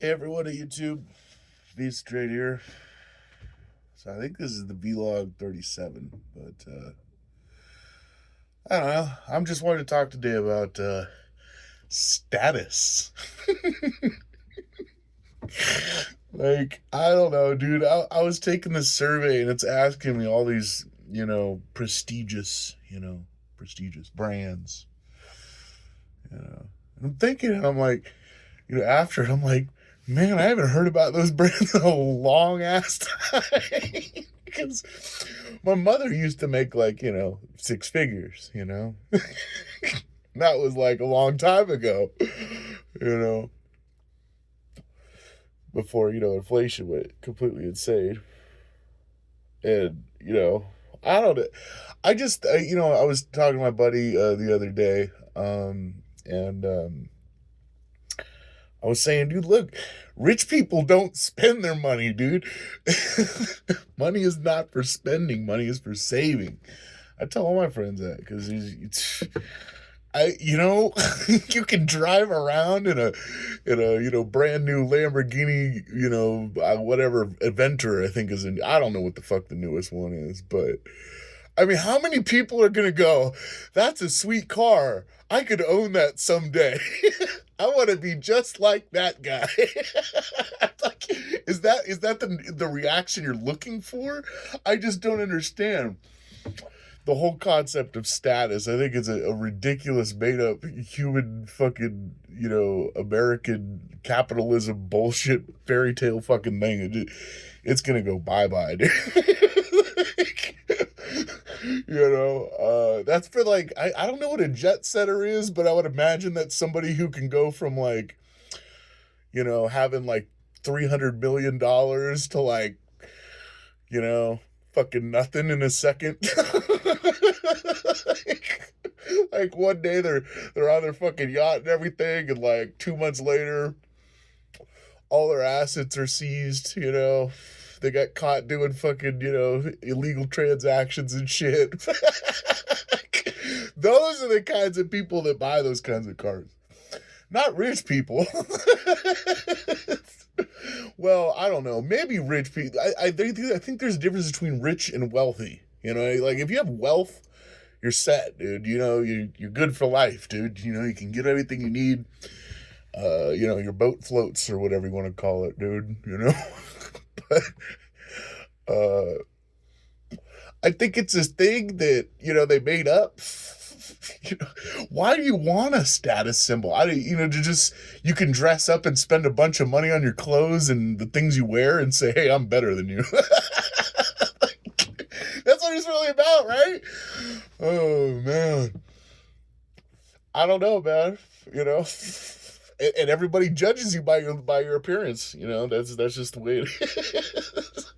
Hey everyone at YouTube, V straight here. So I think this is the vlog 37, but I don't know. I'm just wanting to talk today about status. Like, I don't know, dude. I was taking this survey and it's asking me all these, prestigious brands. And I'm thinking, and I'm like, after it, I'm like, man, I haven't heard about those brands in a long ass time. Because my mother used to make like, six figures. That was like a long time ago, you know, before, inflation went completely insane. And, I don't know. I was talking to my buddy the other day, and I was saying, dude, look, rich people don't spend their money, dude. Money is not for spending. Money is for saving. I tell all my friends that because you can drive around in a brand new Lamborghini, whatever Adventure I think is in. I don't know what the fuck the newest one is, but I mean, how many people are gonna go, that's a sweet car, I could own that someday. I want to be just like that guy. Like, is that the reaction you're looking for? I just don't understand the whole concept of status. I think it's a ridiculous, made up, human fucking, American capitalism bullshit fairy tale fucking thing. It's gonna go bye bye, dude. That's for like, I don't know what a jet setter is, but I would imagine that's somebody who can go from like, having like $300 million to like, fucking nothing in a second. like one day they're on their fucking yacht and everything, and like 2 months later, all their assets are seized. They got caught doing fucking, illegal transactions and shit. Those are the kinds of people that buy those kinds of cars. Not rich people. Well, I don't know. Maybe rich people. I think there's a difference between rich and wealthy. Like if you have wealth, you're set, dude. You're good for life, dude. You can get everything you need. Your boat floats or whatever you want to call it, dude. But I think it's this thing that they made up. Why do you want a status symbol? To just, you can dress up and spend a bunch of money on your clothes and the things you wear and say, hey, I'm better than you. That's what it's really about, right? Oh man, I don't know, man. And everybody judges you by your appearance. That's just the way it is.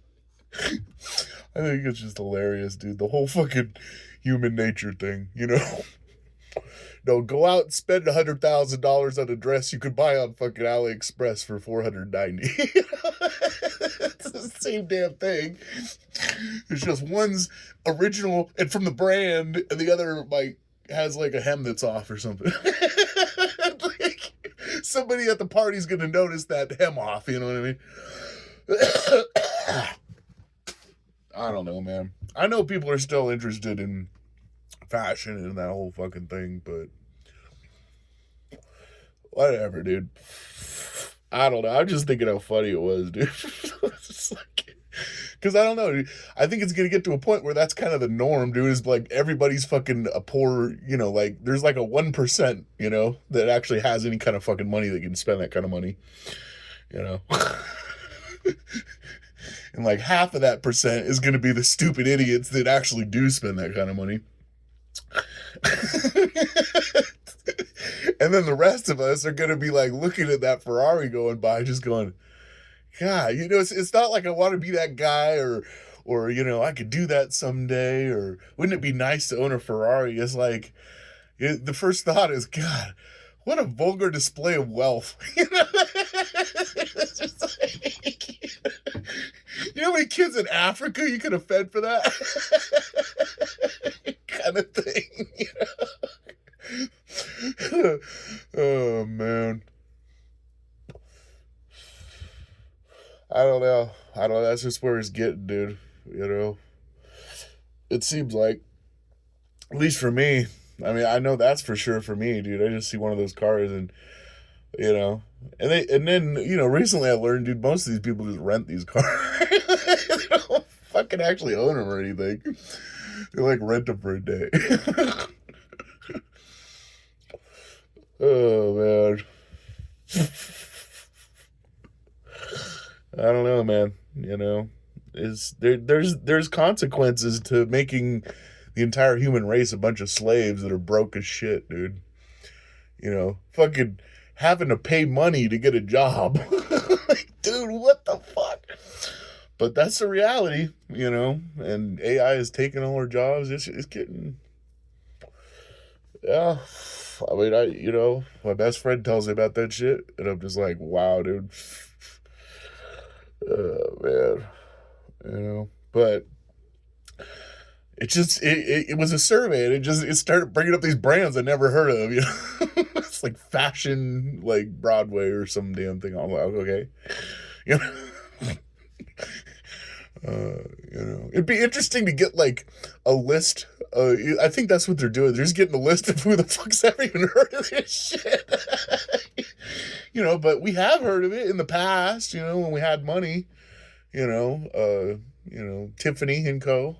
I think it's just hilarious, dude. The whole fucking human nature thing. No, go out and spend $100,000 on a dress you could buy on fucking AliExpress for $490. It's the same damn thing. It's just one's original and from the brand, and the other like has like a hem that's off or something. Like, somebody at the party's gonna notice that hem off. You know what I mean? I don't know, man. I know people are still interested in fashion and that whole fucking thing, but whatever, dude. I don't know. I'm just thinking how funny it was, dude. It's like, because I don't know, dude. I think it's gonna get to a point where that's kind of the norm, dude. Is like everybody's fucking a poor, like there's like a 1%, that actually has any kind of fucking money that can spend that kind of money, you know. And like half of that percent is going to be the stupid idiots that actually do spend that kind of money. And then the rest of us are going to be like looking at that Ferrari going by, just going, God, it's not like I want to be that guy or, I could do that someday, or wouldn't it be nice to own a Ferrari? It's like, the first thought is, God, what a vulgar display of wealth. It's just like, how many kids in Africa you could have fed for that? Kind of thing, Oh, man. I don't know. I don't know. That's just where it's getting, dude. You know, it seems like, at least for me. I mean, I know that's for sure for me, dude. I just see one of those cars and you know, and then recently I learned, dude, most of these people just rent these cars. They don't fucking actually own them or anything. They like rent them for a day. Oh man, I don't know, man. Is there's consequences to making the entire human race a bunch of slaves that are broke as shit, dude. Fucking having to pay money to get a job. Like, dude, what the fuck? But that's the reality, and AI is taking all our jobs. It's getting, yeah. I mean, my best friend tells me about that shit, and I'm just like, wow, dude. Oh, man. But it was a survey, and it started bringing up these brands I never heard of. It's like fashion, like Broadway or some damn thing. I'm like, okay, you know, it'd be interesting to get like a list. I think that's what they're doing. They're just getting a list of who the fuck's ever even heard of this shit. But we have heard of it in the past. When we had money. Tiffany and Co.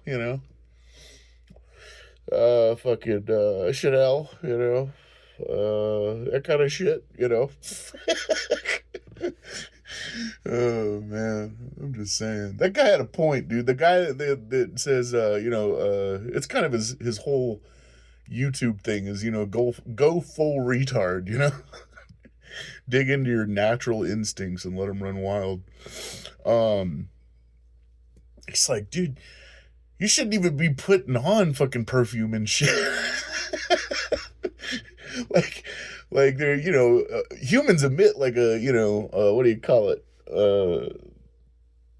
Fucking Chanel, that kind of shit. Oh man, I'm just saying that guy had a point, dude. The guy that says, it's kind of his whole YouTube thing is, go full retard, dig into your natural instincts and let them run wild. It's like, dude, you shouldn't even be putting on fucking perfume and shit. like they're, humans emit like a, what do you call it?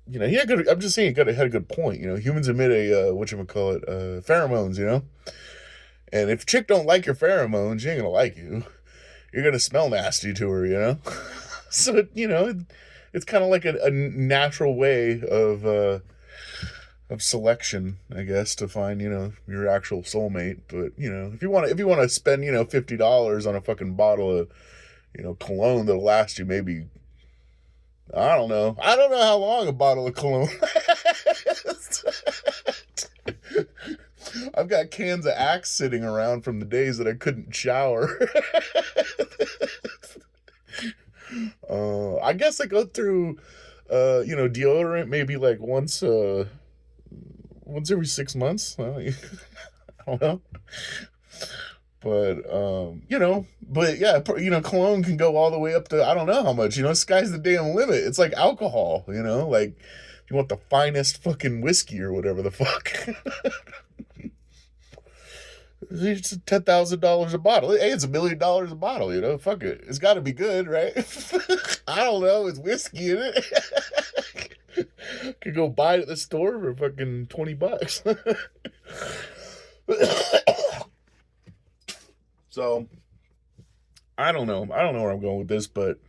He had good. I'm just saying, had a good point. Humans emit a whatchamacallit, pheromones. And if a chick don't like your pheromones, she ain't gonna like you. You're gonna smell nasty to her. So it's kind of like a natural way of selection, I guess, to find your actual soulmate. But if you want to spend $50 on a fucking bottle of cologne that'll last you maybe, I don't know how long a bottle of cologne lasts. I've got cans of Axe sitting around from the days that I couldn't shower. I guess I go through deodorant maybe like once every 6 months. I don't know. But yeah, cologne can go all the way up to, I don't know how much, sky's the damn limit. It's like alcohol, like if you want the finest fucking whiskey or whatever the fuck. It's $10,000 a bottle. Hey, it's $1 million a bottle, fuck it. It's gotta be good, right? I don't know, it's whiskey in it. Could go buy it at the store for fucking $20. So, I don't know where I'm going with this, but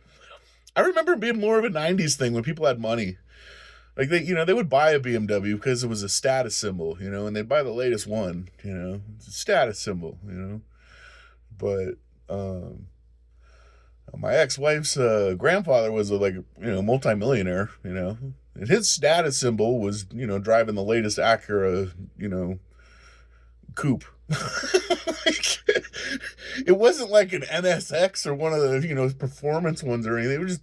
I remember it being more of a 90s thing when people had money. Like they would buy a BMW because it was a status symbol, and they'd buy the latest one, it's a status symbol, But my ex-wife's grandfather was a multimillionaire, and his status symbol was, driving the latest Acura, coupe. It wasn't like an NSX or one of the, performance ones or anything. It was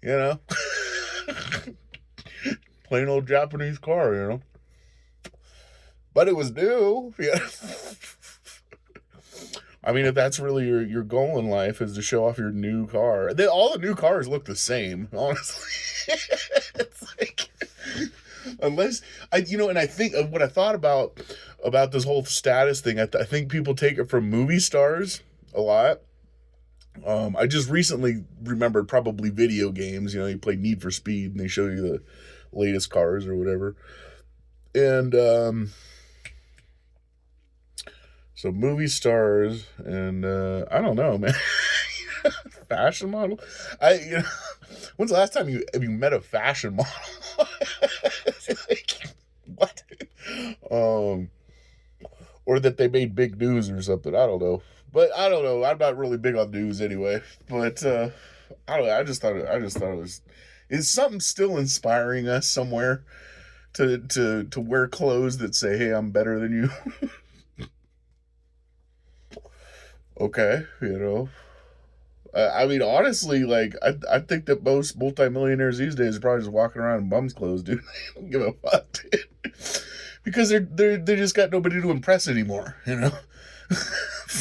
just, plain old Japanese car, But it was new. Yeah. I mean, if that's really your goal in life is to show off your new car. All the new cars look the same, honestly. It's like, unless and I think of what I thought about this whole status thing. I think people take it from movie stars a lot. I just recently remembered probably video games. You play Need for Speed and they show you the latest cars or whatever. And so movie stars and I don't know, man. Fashion model. When's the last time you met a fashion model? Like, what? Um, or that they made big news or something. I don't know. But I don't know. I'm not really big on news anyway. But I don't know. I just thought it was. Is something still inspiring us somewhere to wear clothes that say, "Hey, I'm better than you"? Okay, you know. I mean, honestly, like I think that most multimillionaires these days are probably just walking around in bums clothes, dude. They don't give a fuck, dude. Because they just got nobody to impress anymore, you know.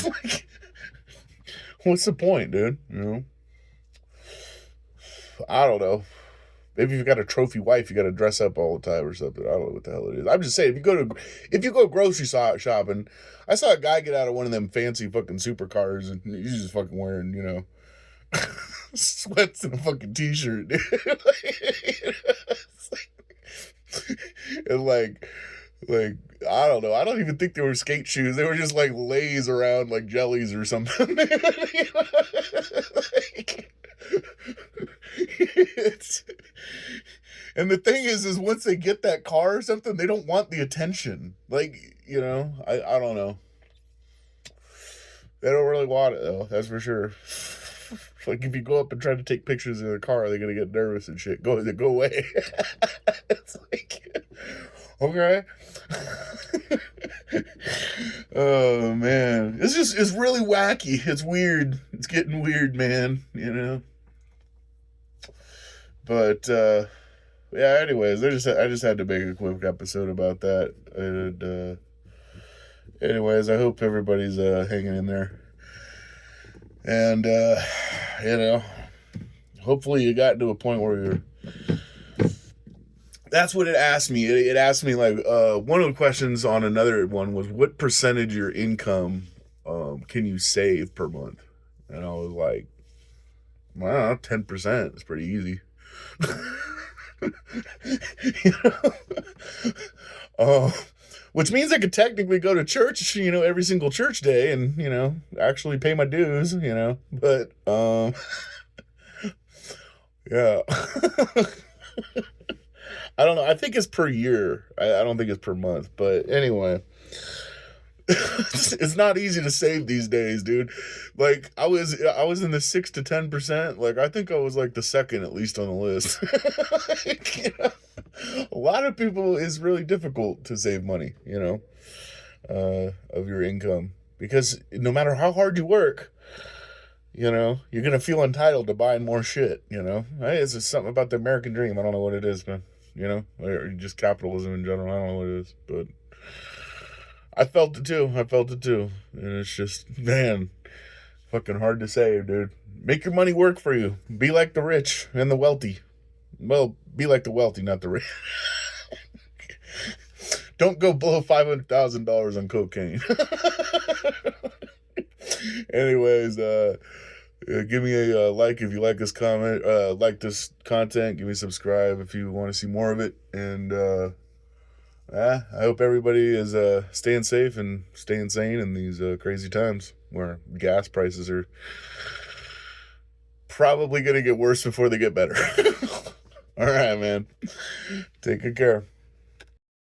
Like, what's the point, dude? You know, I don't know. Maybe if you got a trophy wife, you got to dress up all the time or something. I don't know what the hell it is. I'm just saying, if you go grocery shopping, I saw a guy get out of one of them fancy fucking supercars, and he's just fucking wearing, you know, sweats and a fucking t-shirt, dude. And like I don't know. I don't even think they were skate shoes. They were just like lays around like jellies or something. Like, it's, and the thing is once they get that car or something, they don't want the attention. Like, you know, I don't know. They don't really want it though. That's for sure. Like if you go up and try to take pictures of their car, they're gonna get nervous and shit. Go away. It's like, okay. Oh man, it's really wacky. It's weird. It's getting weird, man. You know. But yeah. Anyways, I just had to make a quick episode about that. And anyways, I hope everybody's hanging in there. And you know, hopefully you got to a point where you're. That's what it asked me. It asked me like one of the questions on another one was what percentage of your income can you save per month? And I was like, well, 10%. It's pretty easy. You know? Which means I could technically go to church, you know, every single church day and, you know, actually pay my dues, you know. But yeah. I don't know. I think it's per year. I don't think it's per month. But anyway, it's not easy to save these days, dude. Like I was in the 6 to 10%. Like I think I was like the second at least on the list. Like, you know, a lot of people is really difficult to save money, you know, of your income because no matter how hard you work, you know, you're gonna feel entitled to buying more shit. You know, hey, it's just something about the American dream. I don't know what it is, man. You know, or just capitalism in general. I don't know what it is, but I felt it too. And it's just, man, fucking hard to say, dude. Make your money work for you. Be like the rich and the wealthy. Well, be like the wealthy, not the rich. Don't go below $500,000 on cocaine. Anyways, give me a like if you like this comment, like this content. Give me a subscribe if you want to see more of it. And I hope everybody is staying safe and staying sane in these crazy times where gas prices are probably going to get worse before they get better. All right, man. Take good care.